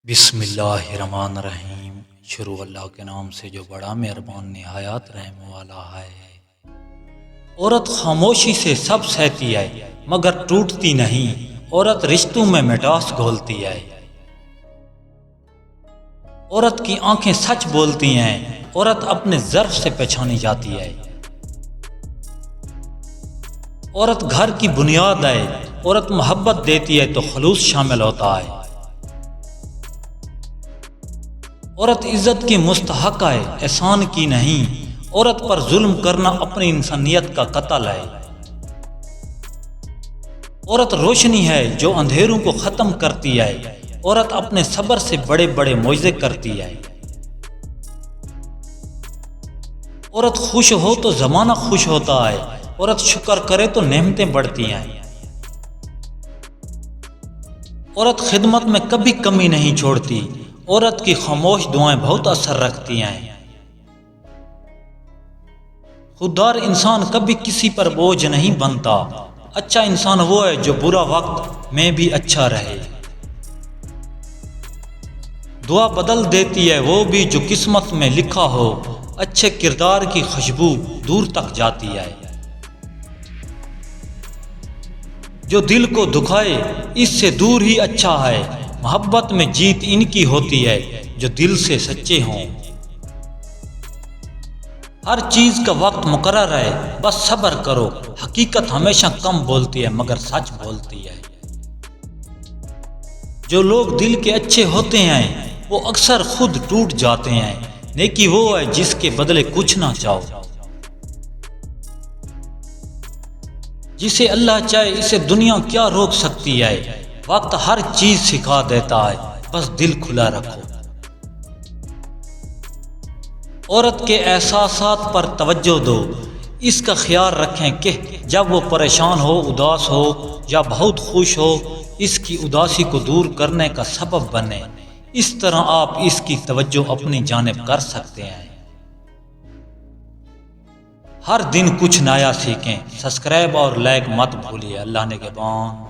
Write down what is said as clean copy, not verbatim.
بسم اللہ الرحمن الرحیم۔ شروع اللہ کے نام سے جو بڑا مہربان نہایت رحم والا ہے۔ عورت خاموشی سے سب سہتی ہے مگر ٹوٹتی نہیں، عورت رشتوں میں مٹاس گھولتی ہے۔ عورت کی آنکھیں سچ بولتی ہیں، عورت اپنے ظرف سے پہچانی جاتی ہے۔ عورت گھر کی بنیاد ہے، عورت محبت دیتی ہے تو خلوص شامل ہوتا ہے۔ عورت عزت کی مستحق ہے، احسان کی نہیں، عورت پر ظلم کرنا اپنی انسانیت کا قتل ہے۔ عورت روشنی ہے جو اندھیروں کو ختم کرتی ہے، عورت اپنے صبر سے بڑے بڑے معجزے کرتی ہے۔ عورت خوش ہو تو زمانہ خوش ہوتا ہے، عورت شکر کرے تو نعمتیں بڑھتی ہیں۔ عورت خدمت میں کبھی کمی نہیں چھوڑتی، عورت کی خاموش دعائیں بہت اثر رکھتی ہیں۔ خوددار انسان کبھی کسی پر بوجھ نہیں بنتا، اچھا انسان وہ ہے جو برا وقت میں بھی اچھا رہے۔ دعا بدل دیتی ہے وہ بھی جو قسمت میں لکھا ہو، اچھے کردار کی خوشبو دور تک جاتی ہے۔ جو دل کو دکھائے اس سے دور ہی اچھا ہے، محبت میں جیت ان کی ہوتی ہے جو دل سے سچے ہوں۔ ہر چیز کا وقت مقرر ہے، بس صبر کرو، حقیقت ہمیشہ کم بولتی ہے مگر سچ بولتی ہے۔ جو لوگ دل کے اچھے ہوتے ہیں وہ اکثر خود ٹوٹ جاتے ہیں، نیکی وہ ہے جس کے بدلے کچھ نہ چاہو۔ جسے اللہ چاہے اسے دنیا کیا روک سکتی ہے، وقت ہر چیز سکھا دیتا ہے، بس دل کھلا رکھو۔ عورت کے احساسات پر توجہ دو، اس کا خیال رکھیں کہ جب وہ پریشان ہو، اداس ہو یا بہت خوش ہو، اس کی اداسی کو دور کرنے کا سبب بنے۔ اس طرح آپ اس کی توجہ اپنی جانب کر سکتے ہیں۔ ہر دن کچھ نیا سیکھیں، سبسکرائب اور لائک مت بھولیے۔ اللہ نگہبان۔